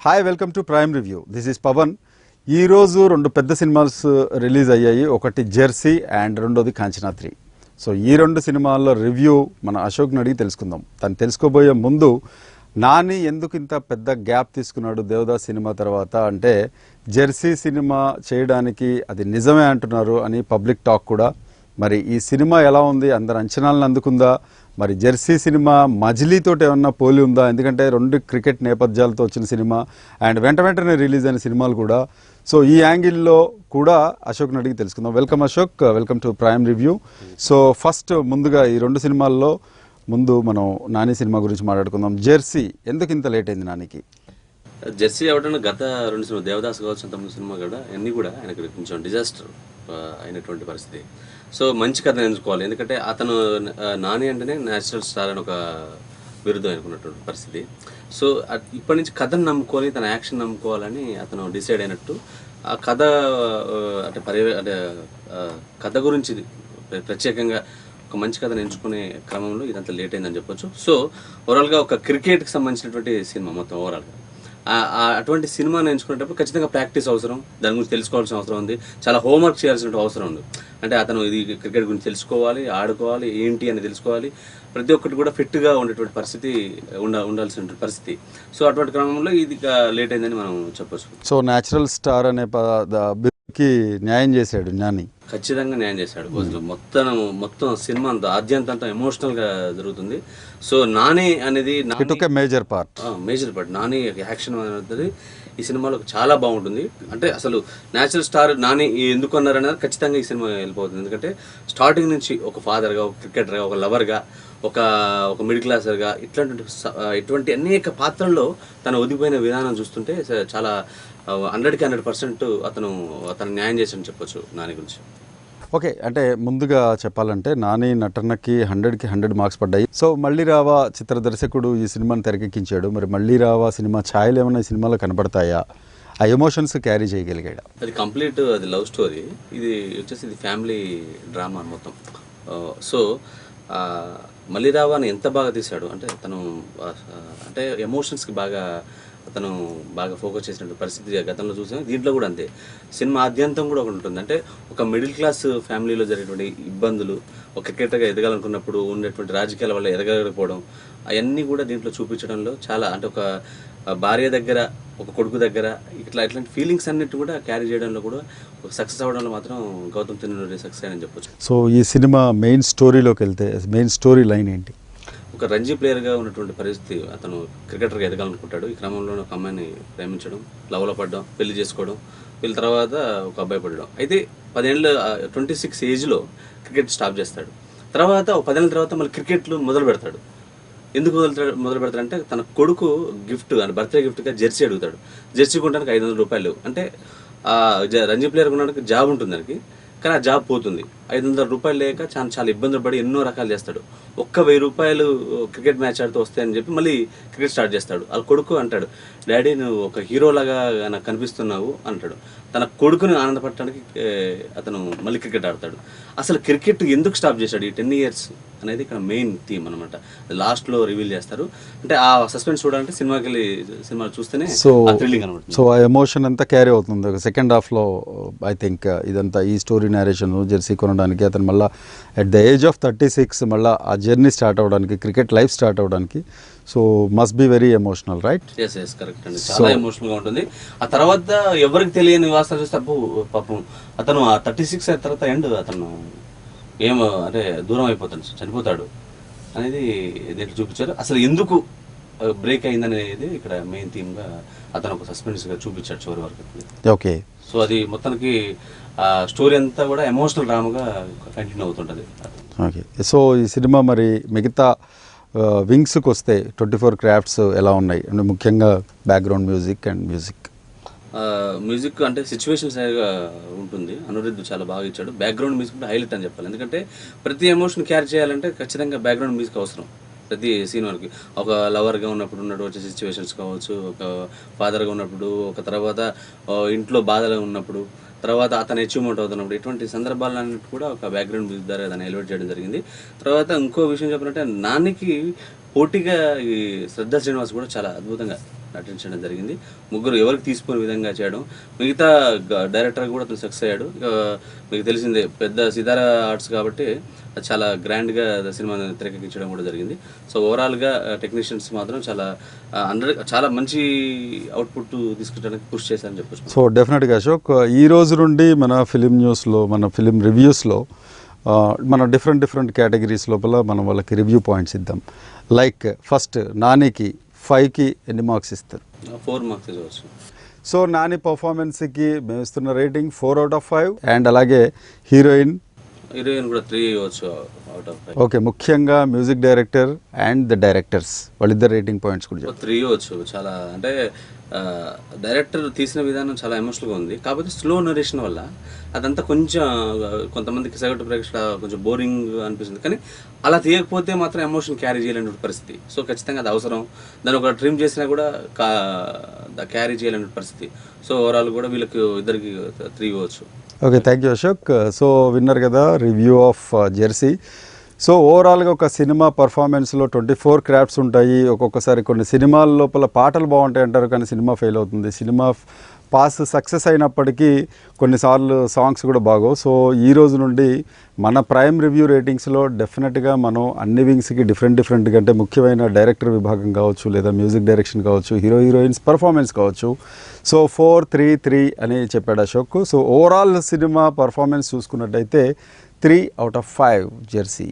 Hi, welcome to Prime Review. This is Pavan. ఈరోజు రెండు పెద్ద సినిమాస్ రిలీజ్ అయ్యాయి. ఒకటి జెర్సీ అండ్ రెండోది కాంచనా 3. సో ఈ రెండు సినిమాల్లో రివ్యూ మన అశోక్ని అడిగి తెలుసుకుందాం. తను తెలుసుకోబోయే ముందు నాని ఎందుకు ఇంత పెద్ద గ్యాప్ తీసుకున్నాడు దేవదాస్ సినిమా తర్వాత అంటే జెర్సీ సినిమా చేయడానికి అది నిజమే అంటున్నారు అని పబ్లిక్ టాక్ కూడా. మరి ఈ సినిమా ఎలా ఉంది, అందరు అంచనాలను అందుకుందా, మరి జెర్సీ సినిమా మజిలీతోటి ఏమన్నా పోలి ఉందా? ఎందుకంటే రెండు క్రికెట్ నేపథ్యాలతో వచ్చిన సినిమా అండ్ వెంటనే రిలీజ్ అయిన సినిమాలు కూడా. సో ఈ యాంగిల్లో కూడా అశోక్ని అడిగి తెలుసుకుందాం. Welcome Ashok, welcome to Prime review. So first ముందుగా ఈ రెండు సినిమాల్లో ముందు మనం నాని సినిమా గురించి మాట్లాడుకుందాం. జెర్సీ ఎందుకు ఇంత లేట్ అయింది నానికి? జెర్సీ అవడానికి గత రెండు సినిమా దేవదాస్ కావచ్చు, అంతకుముందు సినిమా కూడా అన్నీ కూడా ఆయనకి కొంచెం డిజాస్టర్ అయినటువంటి పరిస్థితి. సో మంచి కథను ఎంచుకోవాలి, ఎందుకంటే అతను నాని అంటేనే న్యాచురల్ స్టార్ అని ఒక బిరుదు అనుకున్నటువంటి పరిస్థితి. సో ఇప్పటి నుంచి కథను నమ్ముకోవాలి, తన యాక్షన్ నమ్ముకోవాలని అతను డిసైడ్ అయినట్టు ఆ కథ అంటే కథ గురించి ప్రత్యేకంగా ఒక మంచి కథను ఎంచుకునే క్రమంలో ఇదంతా లేట్ అయిందని చెప్పొచ్చు. సో ఓవరాల్గా ఒక క్రికెట్కి సంబంధించినటువంటి సినిమా మొత్తం ఓవరాల్గా అటువంటి సినిమాని ఎంచుకునేటప్పుడు ఖచ్చితంగా ప్రాక్టీస్ అవసరం, దాని గురించి తెలుసుకోవాల్సిన అవసరం ఉంది, చాలా హోంవర్క్ చేయాల్సిన అవసరం ఉంది. అంటే అతను ఇది క్రికెట్ గురించి తెలుసుకోవాలి, ఆడుకోవాలి, ఏంటి అని తెలుసుకోవాలి, ప్రతి ఒక్కటి కూడా ఫిట్గా ఉండేటువంటి పరిస్థితి ఉండాల్సిన పరిస్థితి. సో అటువంటి క్రమంలో ఇది లేట్ అయిందని మనం చెప్పొచ్చు. సో న్యాచురల్ స్టార్ అనే కి న్యాయం చేశాడు నాని, ఖచ్చితంగా న్యాయం చేశాడు. మొత్తం సినిమా ఆద్యంతంతా ఎమోషనల్గా జరుగుతుంది. సో నాని అనేది మేజర్ పార్ట్ నాని యాక్షన్ అనేది ఈ సినిమాలో చాలా బాగుంటుంది. అంటే అసలు న్యాచురల్ స్టార్ నాని ఎందుకు అన్నారనేది ఖచ్చితంగా ఈ సినిమా వెళ్ళిపోతుంది. ఎందుకంటే స్టార్టింగ్ నుంచి ఒక ఫాదర్గా, ఒక క్రికెటర్గా, ఒక లవర్గా, ఒక మిడిల్ క్లాసర్గా ఇటువంటి అనేక పాత్రల్లో తను ఒదిగిపోయిన విధానం చూస్తుంటే చాలా 100కి 100% అతను న్యాయం చేశాడని చెప్పొచ్చు నాని గురించి. ఓకే, అంటే ముందుగా చెప్పాలంటే నాని నటనకి 100కి 100 మార్క్స్ పడ్డాయి. సో మళ్ళీ రావా చిత్ర దర్శకుడు ఈ సినిమాని తెరకెక్కించాడు. మరి మళ్ళీ రావా సినిమా ఛాయలు ఏమైనా ఈ సినిమాలో కనబడతాయా? ఆ ఎమోషన్స్ క్యారీ చేయగలిగాడు? అది కంప్లీట్ అది లవ్ స్టోరీ. ఇది వచ్చేసి ఇది ఫ్యామిలీ డ్రామా మొత్తం. సో మళ్ళీ రావా అని ఎంత బాగా తీశాడు అంటే అంటే ఎమోషన్స్కి అతను బాగా ఫోకస్ చేసినట్టు పరిస్థితి గతంలో చూసాం. దీంట్లో కూడా అంతే. సినిమా ఆద్యంతం కూడా ఒకటి ఉంటుంది. అంటే ఒక మిడిల్ క్లాస్ ఫ్యామిలీలో జరిగేటువంటి ఇబ్బందులు, ఒక క్రికెటర్గా ఎదగాలనుకున్నప్పుడు ఉండేటువంటి రాజకీయాల వల్ల ఎదగకపోవడం, అవన్నీ కూడా దీంట్లో చూపించడంలో చాలా అంటే ఒక భార్య దగ్గర, ఒక కొడుకు దగ్గర ఇట్లాంటి ఫీలింగ్స్ అన్నిటి కూడా క్యారీ చేయడంలో కూడా సక్సెస్ అవ్వడంలో మాత్రం గౌతమ్ తిన్నూరి సక్సెస్ అని చెప్పొచ్చు. సో ఈ సినిమా మెయిన్ స్టోరీలోకి వెళ్తే మెయిన్ స్టోరీ లైన్ ఏంటి? ఒక రంజీ ప్లేయర్గా ఉన్నటువంటి పరిస్థితి, అతను క్రికెటర్గా ఎదగాలనుకుంటాడు. ఈ క్రమంలో ఒక అమ్మాయిని ప్రేమించడం, లవ్లో పడడం, పెళ్లి చేసుకోవడం, వీళ్ళ తర్వాత ఒక అబ్బాయి పడడం. అయితే 26 ఏజ్లో క్రికెట్ స్టాప్ చేస్తాడు. తర్వాత ఒక 10 ఏళ్ళ తర్వాత మళ్ళీ క్రికెట్లు మొదలు పెడతాడు. ఎందుకు మొదలు పెడతాడంటే తన కొడుకు గిఫ్ట్ అంటే బర్త్డే గిఫ్ట్గా జెర్సీ అడుగుతాడు. జెర్సీ కొనడానికి 500 రూపాయలు. అంటే రంజీ ప్లేయర్ కొనడానికి జాబ్ ఉంటుంది దానికి, కానీ ఆ జాబ్ పోతుంది. 500 రూపాయలు లేక చాలా ఇబ్బందులు పడి ఎన్నో రకాలు చేస్తాడు. 1000 రూపాయలు క్రికెట్ మ్యాచ్ ఆడుతూ వస్తాయని చెప్పి మళ్ళీ క్రికెట్ స్టార్ట్ చేస్తాడు. వాళ్ళ కొడుకు అంటాడు, డాడీ నువ్వు ఒక హీరోలాగా నాకు కనిపిస్తున్నావు అంటాడు. తన కొడుకుని ఆనందపడటానికి అతను మళ్ళీ క్రికెట్ ఆడతాడు. అసలు క్రికెట్ ఎందుకు స్టాప్ చేశాడు ఈ 10 ఇయర్స్ అనేది ఇక్కడ మెయిన్ థీమ్ అనమాట. లాస్ట్లో రివీల్ చేస్తారు. అంటే ఆ సస్పెన్స్ చూడాలంటే సినిమా చూస్తేనే థ్రిల్లింగ్ అనమాట. సో ఆ ఎమోషన్ అంతా క్యారీ అవుతుంది సెకండ్ హాఫ్లో. ఐ థింక్ ఇదంతా ఈ స్టోరీ నేరేషన్ జెర్సీ కొనడానికి అతను మళ్ళీ అట్ ద ఏజ్ ఆఫ్ 36 మళ్ళీ ఆ జర్నీ స్టార్ట్ అవ్వడానికి, క్రికెట్ లైఫ్ స్టార్ట్ అవ్వడానికి. So must be very emotional, right? Yes correct అండి, చాలా ఎమోషనల్గా ఉంటుంది. ఆ తర్వాత ఎవరికి తెలియని వాస్తవం చూస్తే పాపం అతను ఆ 36 అయిన తర్వాత అతను అంటే దూరం అయిపోతాడు, చనిపోతాడు అనేది దీంట్లో చూపించారు. అసలు ఎందుకు బ్రేక్ అయిందనేది ఇక్కడ మెయిన్ థీమ్గా అతను ఒక సస్పెన్స్గా చూపించాడు చివరి వరకు. ఓకే, సో అది మొత్తానికి స్టోరీ అంతా కూడా ఎమోషనల్ డ్రామాగా కంటిన్యూ అవుతుంటుంది. ఓకే, సో ఈ సినిమా మరి మిగతా వింగ్స్కి వస్తే 24 క్రాఫ్ట్స్ ఎలా ఉన్నాయి అంటే ముఖ్యంగా బ్యాక్గ్రౌండ్ మ్యూజిక్ అండ్ మ్యూజిక్ అంటే సిచ్యువేషన్స్ ఉంటుంది. అనురుద్ధ్ చాలా బాగా ఇచ్చాడు. బ్యాక్గ్రౌండ్ మ్యూజిక్ కూడా హైలైట్ అని చెప్పాలి. ఎందుకంటే ప్రతి ఎమోషన్ క్యారీ చేయాలంటే ఖచ్చితంగా బ్యాక్గ్రౌండ్ మ్యూజిక్ అవసరం. ప్రతి సీన్ వరకు ఒక లవర్గా ఉన్నప్పుడు ఉన్నటువంటి సిచ్యువేషన్స్ కావచ్చు, ఒక ఫాదర్గా ఉన్నప్పుడు, ఒక తర్వాత ఇంట్లో బాధలో ఉన్నప్పుడు, తర్వాత అతను అచీవ్మెంట్ అవుతున్నప్పుడు, ఇటువంటి సందర్భాలన్నిటి కూడా ఒక బ్యాక్గ్రౌండ్ మ్యూజిక్ ద్వారా దాన్ని ఎలివేట్ చేయడం జరిగింది. తర్వాత ఇంకో విషయం చెప్పాలంటే నానికి పోటీగా ఈ శ్రద్ధా శ్రీనివాస్ కూడా చాలా అద్భుతంగా నటించడం జరిగింది. ముగ్గురు ఎవరికి తీసుకునే విధంగా చేయడం, మిగతా డైరెక్టర్ కూడా అతను సక్సెస్ అయ్యాడు. మీకు తెలిసిందే పెద్ద సితారా ఆర్ట్స్ కాబట్టి అది చాలా గ్రాండ్గా సినిమాని తెరకెక్కించడం కూడా జరిగింది. సో ఓవరాల్గా టెక్నీషియన్స్ మాత్రం చాలా మంచి అవుట్పుట్ తీసుకుంటానికి కృషి చేశారని చెప్పొచ్చు. సో డెఫినెట్గా అశోక్, ఈ రోజు నుండి మన ఫిలిం న్యూస్లో, మన ఫిలిం రివ్యూస్లో మన డిఫరెంట్ కేటగిరీస్ లోపల మనం వాళ్ళకి రివ్యూ పాయింట్స్ ఇద్దాం. లైక్ ఫస్ట్ నానికి 5కి ఎన్ని మార్క్స్ ఇస్తారు? 4 మార్క్స్ ఇవ్వచ్చు. సో నాని పర్ఫార్మెన్స్కి మేము ఇస్తున్న రేటింగ్ 4/5. అండ్ అలాగే హీరోయిన్ కూడా 3 ఇవ్వచ్చు అవుట్ ఆఫ్ 5. ఓకే, ముఖ్యంగా music director and the directors వాళ్ళిద్దరు రేటింగ్ పాయింట్స్ కూడా 3 ఇవ్వచ్చు. చాలా అంటే డైరెక్టర్ తీసిన విధానం చాలా ఎమోషనల్గా ఉంది. కాకపోతే స్లో నరేషన్ వల్ల అదంతా కొంచెం కొంతమందికి సగటు ప్రేక్షకుల కొంచెం బోరింగ్ అనిపిస్తుంది. కానీ అలా తీయకపోతే మాత్రం ఎమోషన్ క్యారీ చేయలేని పరిస్థితి. సో ఖచ్చితంగా అది అవసరం. దాన్ని ఒక ట్రిమ్ చేసినా కూడా క్యారీ చేయలేని పరిస్థితి. సో ఓవరాల్ కూడా వీళ్ళకి ఇద్దరికి 3 ఇవ్వచ్చు. Okay, thank you Ashok. So winner కదా రివ్యూ ఆఫ్ జెర్సీ. సో ఓవరాల్గా ఒక సినిమా పర్ఫార్మెన్స్లో 24 క్రాఫ్ట్స్ ఉంటాయి. ఒక్కొక్కసారి కొన్ని సినిమాల లోపల పాటలు బాగుంటాయి అంటారు, కానీ సినిమా ఫెయిల్ అవుతుంది. సినిమా సక్సెస్ అయినప్పటికీ కొన్నిసార్లు సాంగ్స్ కూడా బాగోవు. సో ఈ రోజు నుండి మన ప్రైమ్ రివ్యూ రేటింగ్స్లో డెఫినెట్గా మనం అన్ని వింగ్స్కి డిఫరెంట్గా, అంటే ముఖ్యమైన డైరెక్టర్ విభాగం కావచ్చు, లేదా మ్యూజిక్ డైరెక్షన్ కావచ్చు, హీరోయిన్స్ పర్ఫార్మెన్స్ కావచ్చు. సో 4-3-3 అని చెప్పాడు Ashok. So overall cinema performance చూసుకున్నట్టయితే 3/5 జెర్సీ.